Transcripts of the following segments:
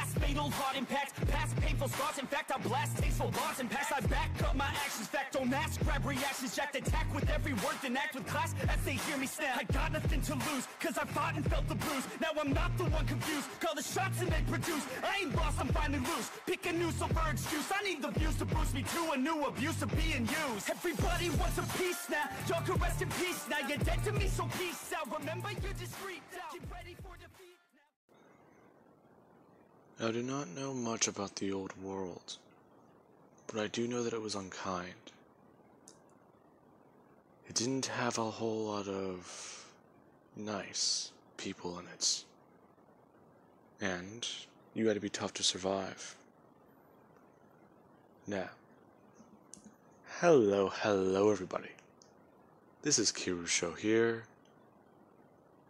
past, fatal heart impact, past painful scars. In fact, I blast tasteful bars and pass. I back up my actions, fact, don't ask, grab reactions, jacked, attack with every word, then act with class as they hear me snap. I got nothing to lose, cause I fought and felt the bruise. Now I'm not the one confused, call the shots and they produce. I ain't lost, I'm finally loose, pick a new silver excuse. I need the views to boost me to a new abuse of being used. Everybody wants a piece now, y'all can rest in peace now. You're dead to me, so peace out. Remember you're discreet now, get ready for defeat now. I do not know much about the old world, but I do know that it was unkind. It didn't have a whole lot of nice people in it, and you had to be tough to survive. Now, hello everybody. This is Kiru's show here,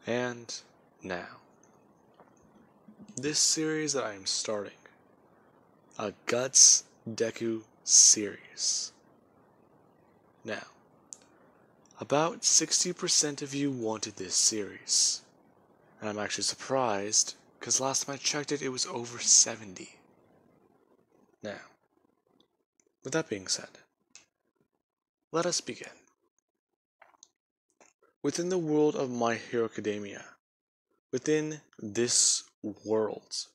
and now, this series that I am starting, a Guts Deku series. Now, about 60% of you wanted this series, and I'm actually surprised, because last time I checked it, it was over 70. Now, with that being said, let us begin. Within the world of My Hero Academia, within this world,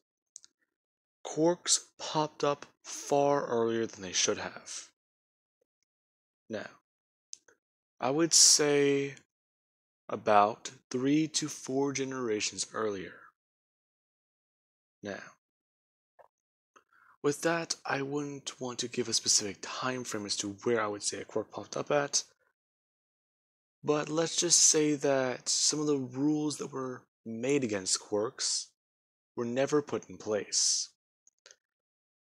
quirks popped up far earlier than they should have. Now, I would say about 3 to 4 generations earlier. Now, with that, I wouldn't want to give a specific time frame as to where I would say a quirk popped up at, but let's just say that some of the rules that were made against quirks were never put in place.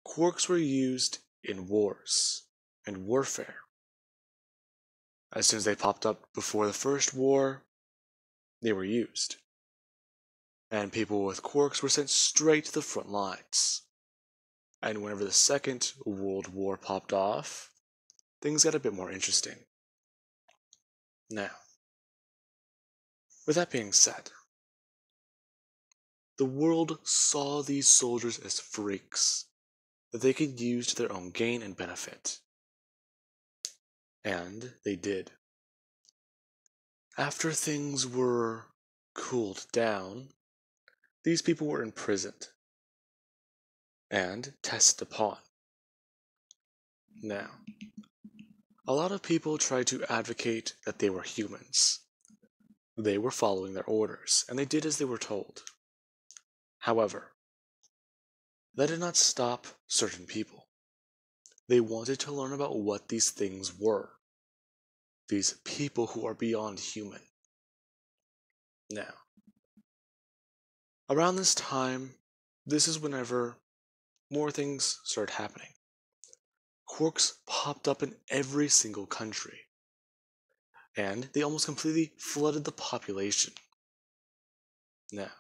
Quirks were used in wars and warfare. As soon as they popped up before the first war, they were used. And people with quirks were sent straight to the front lines. And whenever the Second World War popped off, things got a bit more interesting. Now, with that being said, the world saw these soldiers as freaks that they could use to their own gain and benefit. And they did. After things were cooled down, these people were imprisoned and tested upon. Now, a lot of people tried to advocate that they were humans. They were following their orders, and they did as they were told. However, that did not stop certain people. They wanted to learn about what these things were. These people who are beyond human. Now, around this time, this is whenever more things started happening. Quirks popped up in every single country, and they almost completely flooded the population. Now,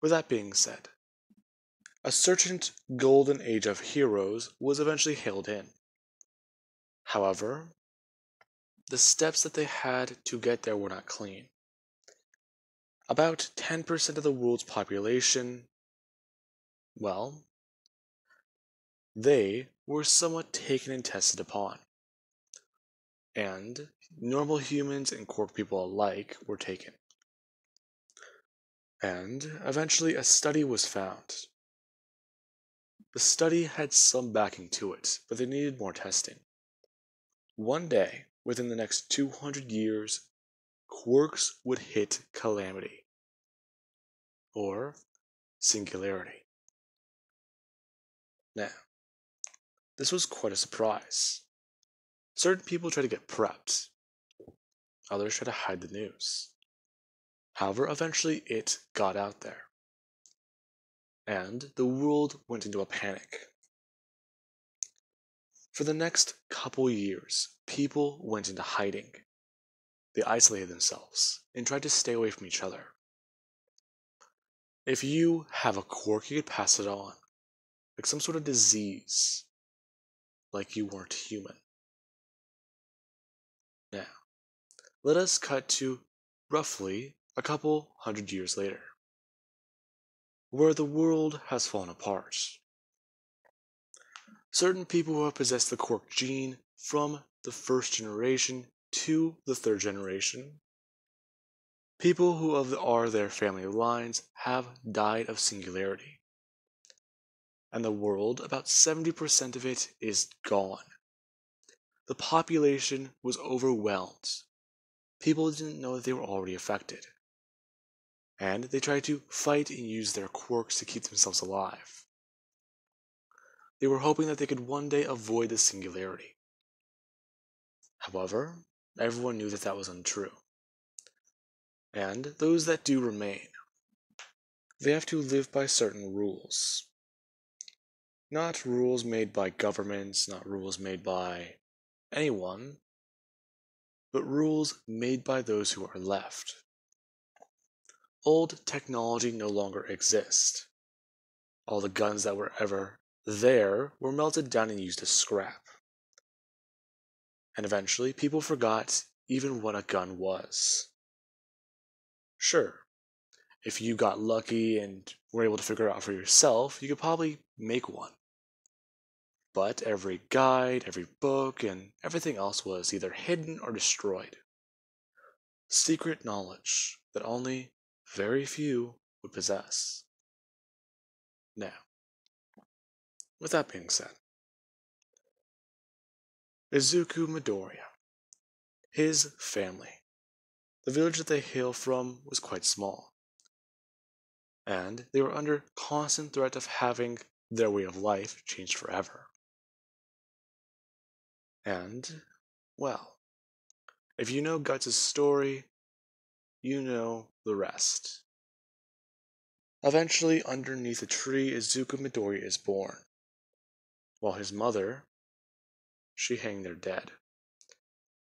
with that being said, a certain golden age of heroes was eventually hailed in. However, the steps that they had to get there were not clean. About 10% of the world's population, well, they were somewhat taken and tested upon. And normal humans and quirk people alike were taken. And eventually a study was found. The study had some backing to it, but they needed more testing. One day, within the next 200 years, quirks would hit calamity, or singularity. Now, this was quite a surprise. Certain people tried to get prepped, others tried to hide the news. However, eventually it got out there, and the world went into a panic. For the next couple years, people went into hiding. They isolated themselves and tried to stay away from each other. If you have a quirk, you could pass it on, like some sort of disease, like you weren't human. Now, let us cut to roughly a couple hundred years later. where the world has fallen apart. Certain people who have possessed the quirk gene from the first generation to the third generation, people who are their family lines have died of singularity. And the world, about 70% of it, is gone. The population was overwhelmed. People didn't know that they were already affected. And they tried to fight and use their quirks to keep themselves alive. They were hoping that they could one day avoid the singularity. However, everyone knew that that was untrue. And those that do remain, they have to live by certain rules. Not rules made by governments, not rules made by anyone, but rules made by those who are left. Old technology no longer exists. All the guns that were ever there were melted down and used as scrap. And eventually, people forgot even what a gun was. Sure, if you got lucky and were able to figure it out for yourself, you could probably make one. But every guide, every book, and everything else was either hidden or destroyed. Secret knowledge that only very few would possess. Now, with that being said, Izuku Midoriya, his family, the village that they hail from was quite small, and they were under constant threat of having their way of life changed forever. And, well, if you know Guts' story, you know the rest. Eventually, underneath a tree, Izuku Midoriya is born, while his mother, she hanged there dead,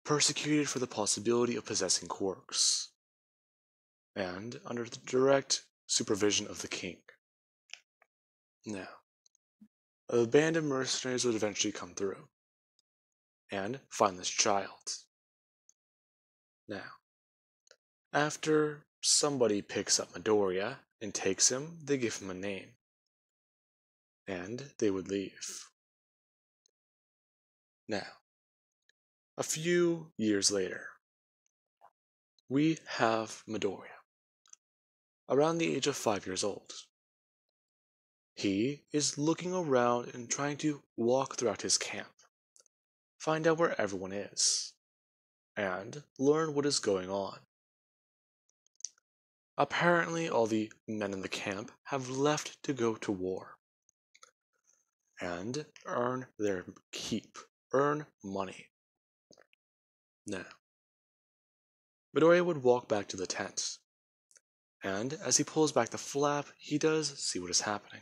persecuted for the possibility of possessing quirks, and under the direct supervision of the king. Now, a band of mercenaries would eventually come through and find this child. Now, after somebody picks up Midoriya and takes him, they give him a name, and they would leave. Now, a few years later, we have Midoriya, around the age of 5 years old. He is looking around and trying to walk throughout his camp, find out where everyone is, and learn what is going on. Apparently, all the men in the camp have left to go to war and earn their keep, earn money. Now, Midoriya would walk back to the tent, and as he pulls back the flap, he does see what is happening.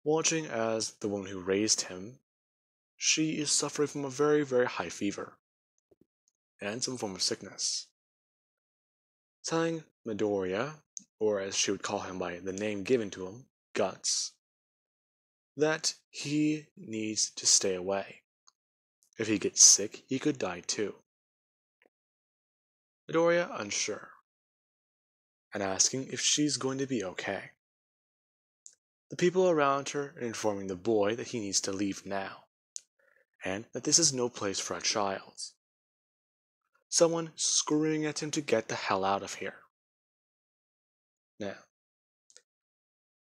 Watching as the woman who raised him, she is suffering from a very, very high fever and some form of sickness. Telling Midoriya, or as she would call him by the name given to him, Guts, that he needs to stay away. If he gets sick, he could die too. Midoriya unsure, and asking if she's going to be okay. The people around her are informing the boy that he needs to leave now, and that this is no place for a child. Someone screaming at him to get the hell out of here. Now,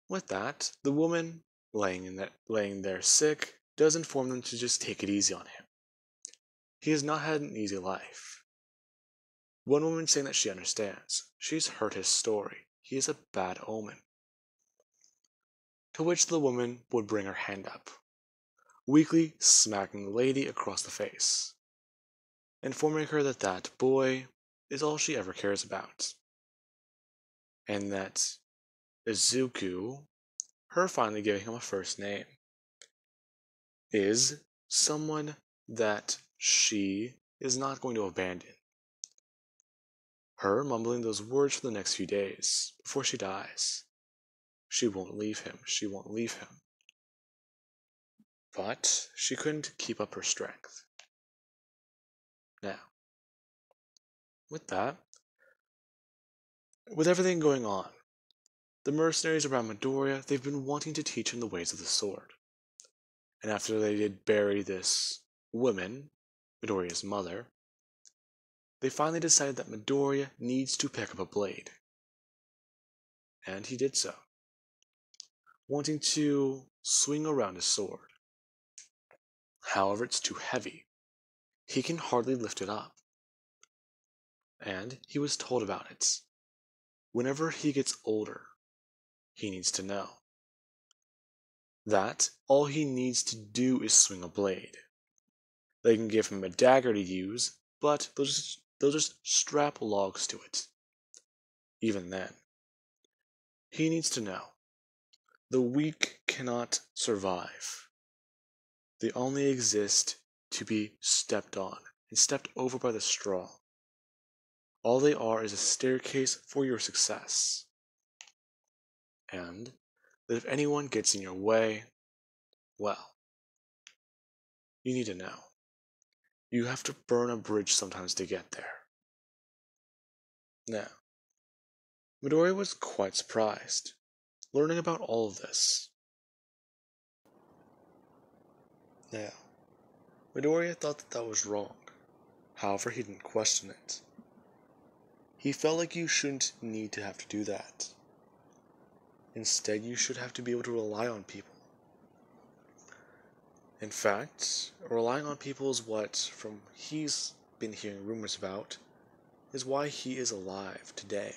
with that, the woman laying there sick does inform them to just take it easy on him. He has not had an easy life. One woman saying that she understands. She's heard his story. He is a bad omen. To which the woman would bring her hand up, weakly smacking the lady across the face, informing her that that boy is all she ever cares about, and that Izuku, her finally giving him a first name, is someone that she is not going to abandon. Her mumbling those words for the next few days before she dies. She won't leave him. She won't leave him. But she couldn't keep up her strength. Now, with that, with everything going on, The mercenaries around Midoriya, they've been wanting to teach him the ways of the sword. And after they did bury this woman, Midoriya's mother, they finally decided that Midoriya needs to pick up a blade. And he did so, wanting to swing around his sword. However, it's too heavy. He can hardly lift it up. And he was told about it. Whenever he gets older, he needs to know that all he needs to do is swing a blade. They can give him a dagger to use, but they'll just strap logs to it. Even then, he needs to know the weak cannot survive. They only exist to be stepped on and stepped over by the strong. All they are is a staircase for your success. And that if anyone gets in your way, well, you need to know. You have to burn a bridge sometimes to get there. Now, Midoriya was quite surprised, learning about all of this. Now, Midoriya thought that was wrong. However, he didn't question it. He felt like you shouldn't need to have to do that. Instead, you should have to be able to rely on people. In fact, relying on people is what, from he's been hearing rumors about, is why he is alive today.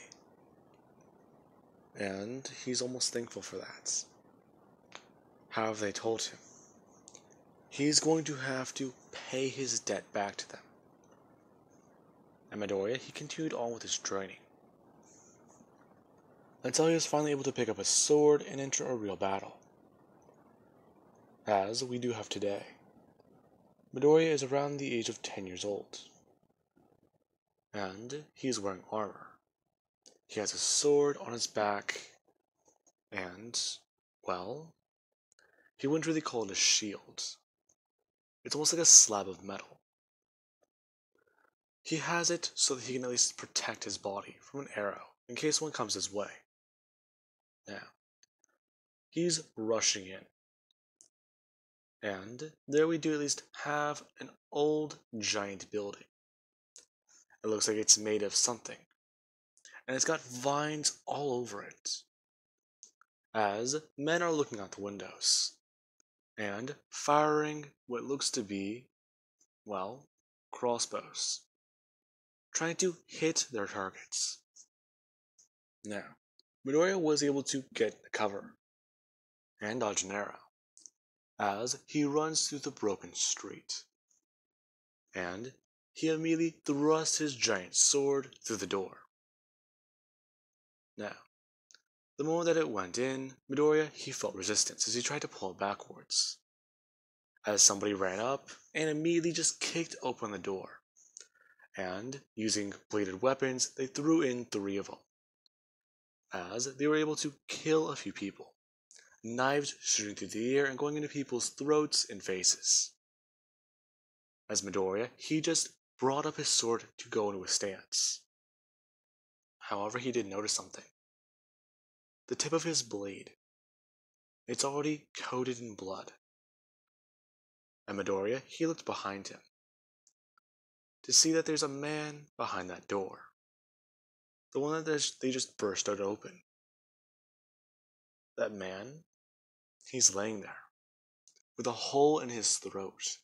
And he's almost thankful for that. However, they told him he's going to have to pay his debt back to them. And Midoriya, he continued on with his training, until he was finally able to pick up a sword and enter a real battle. As we do have today, Midoriya is around the age of 10 years old. And he is wearing armor. He has a sword on his back, and, well, he wouldn't really call it a shield. It's almost like a slab of metal. He has it so that he can at least protect his body from an arrow in case one comes his way. Now, he's rushing in. And there we do at least have an old giant building. It looks like it's made of something. And it's got vines all over it. As men are looking out the windows and firing what looks to be, well, crossbows, trying to hit their targets. Now, Midoriya was able to get the cover and dodge an arrow as he runs through the broken street. And he immediately thrusts his giant sword through the door. Now, the moment that it went in, Midoriya, he felt resistance as he tried to pull it backwards. As somebody ran up and immediately just kicked open the door. And, using bladed weapons, they threw in 3 of them. As they were able to kill a few people, knives shooting through the air and going into people's throats and faces. As Midoriya, he just brought up his sword to go into a stance. However, he did notice something. The tip of his blade, it's already coated in blood. And Midoriya, he looked behind him to see that there's a man behind that door. The one that they just burst out open. That man, he's laying there, with a hole in his throat.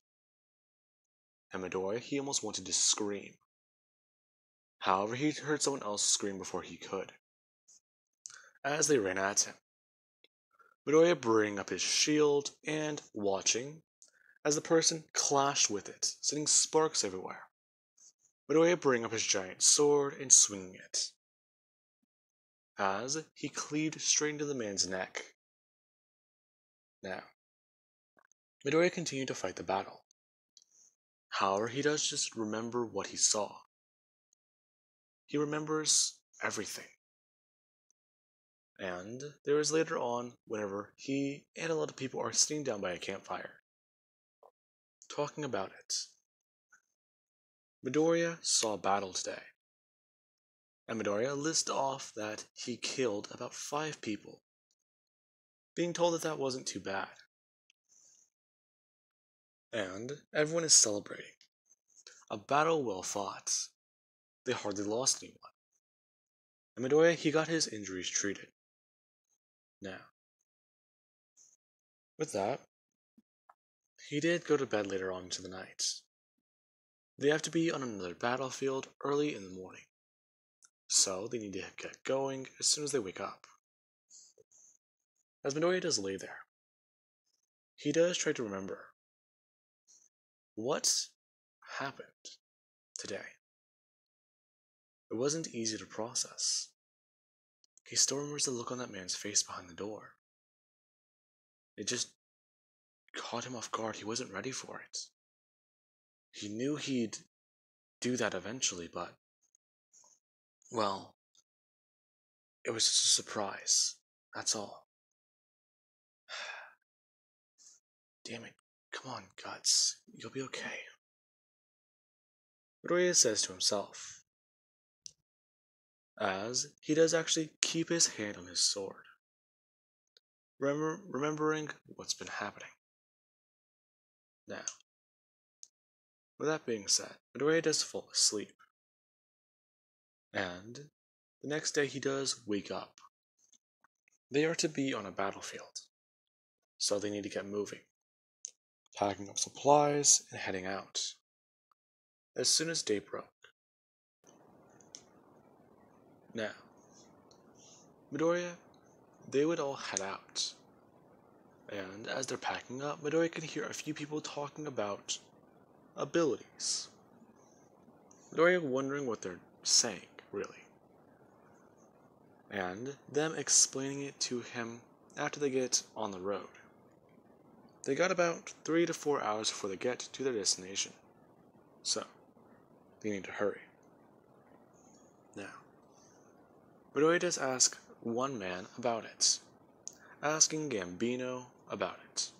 And Midoriya, he almost wanted to scream. However, he heard someone else scream before he could. As they ran at him, Midoriya bringing up his shield and watching as the person clashed with it, sending sparks everywhere. Midoriya bringing up his giant sword and swinging it, as he cleaved straight into the man's neck. Now, Midoriya continued to fight the battle. However, he does just remember what he saw. He remembers everything. And there is later on, whenever he and a lot of people are sitting down by a campfire, talking about it. Midoriya saw a battle today. and Midoriya lists off that he killed about 5 people, being told that that wasn't too bad. And everyone is celebrating. A battle well fought. They hardly lost anyone. And Midoriya, he got his injuries treated. Now, with that, he did go to bed later on into the night. They have to be on another battlefield early in the morning, so they need to get going as soon as they wake up. As Midoriya does lay there, he does try to remember what happened today. It wasn't easy to process. He still remembers the look on that man's face behind the door. It just caught him off guard. He wasn't ready for it. He knew he'd do that eventually, but, well, it was just a surprise. That's all. Damn it. Come on, Guts. You'll be okay. Midoriya says to himself, as he does actually keep his hand on his sword, remembering what's been happening. Now, with that being said, Midoriya does fall asleep, and the next day he does wake up. They are to be on a battlefield, so they need to get moving, packing up supplies and heading out. As soon as day broke. Now, Midoriya, they would all head out. And as they're packing up, Midoriya can hear a few people talking about abilities. Midoriya wondering what they're saying, really. And them explaining it to him after they get on the road. They got about 3 to 4 hours before they get to their destination. So, they need to hurry. Now, Midoriya does ask one man about it, asking Gambino about it.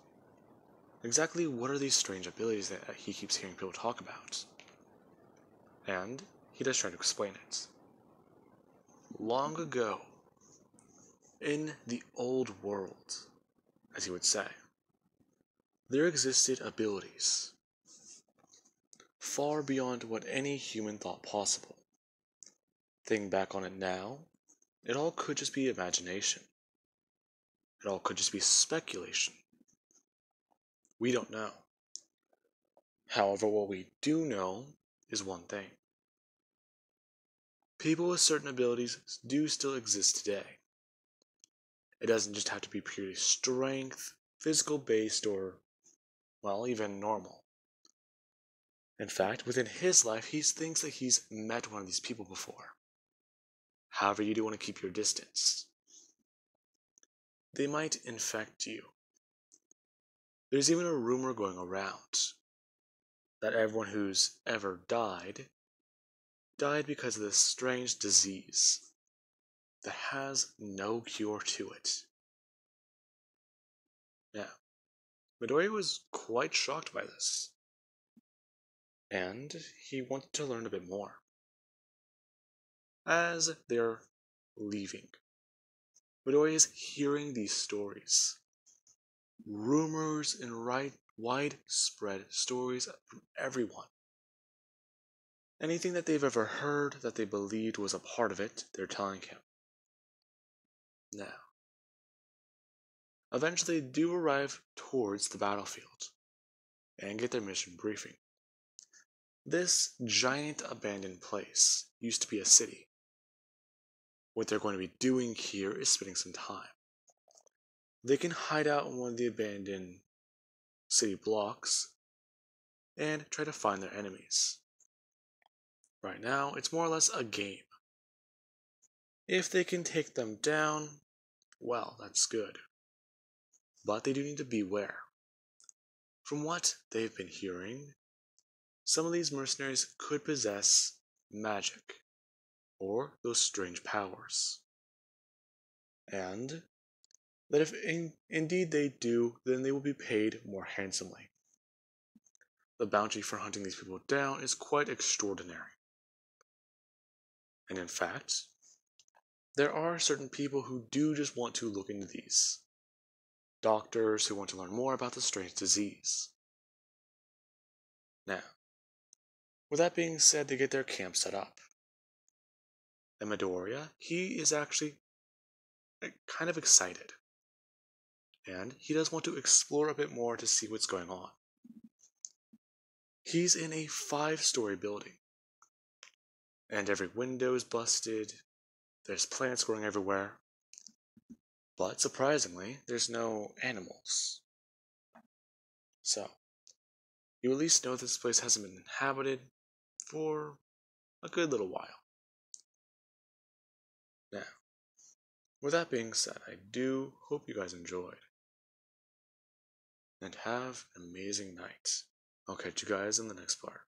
Exactly what are these strange abilities that he keeps hearing people talk about? And he does try to explain it. Long ago, in the old world, as he would say, there existed abilities far beyond what any human thought possible. Thinking back on it now, it all could just be imagination. It all could just be speculation. We don't know. However, what we do know is one thing. People with certain abilities do still exist today. It doesn't just have to be purely strength, physical based, or, well, even normal. In fact, within his life, he thinks that he's met one of these people before. However, you do want to keep your distance. They might infect you. There's even a rumor going around that everyone who's ever died because of this strange disease that has no cure to it. Now, Midoriya was quite shocked by this, and he wanted to learn a bit more. As they're leaving, Midoriya is hearing these stories. Rumors and widespread stories from everyone. Anything that they've ever heard that they believed was a part of it, they're telling him. Now, eventually they do arrive towards the battlefield and get their mission briefing. This giant abandoned place used to be a city. What they're going to be doing here is spending some time. They can hide out in one of the abandoned city blocks and try to find their enemies. Right now, it's more or less a game. If they can take them down, well, that's good. But they do need to beware. From what they've been hearing, some of these mercenaries could possess magic, or those strange powers. And that if indeed they do, then they will be paid more handsomely. The bounty for hunting these people down is quite extraordinary. And in fact, there are certain people who do just want to look into these. Doctors who want to learn more about the strange disease. Now, with that being said, they get their camp set up. And Midoriya, he is actually kind of excited. And he does want to explore a bit more to see what's going on. He's in a 5-story building. And every window is busted. There's plants growing everywhere. But surprisingly, there's no animals. So, you at least know this place hasn't been inhabited for a good little while. Now, with that being said, I do hope you guys enjoyed. And have an amazing night. I'll catch you guys in the next part.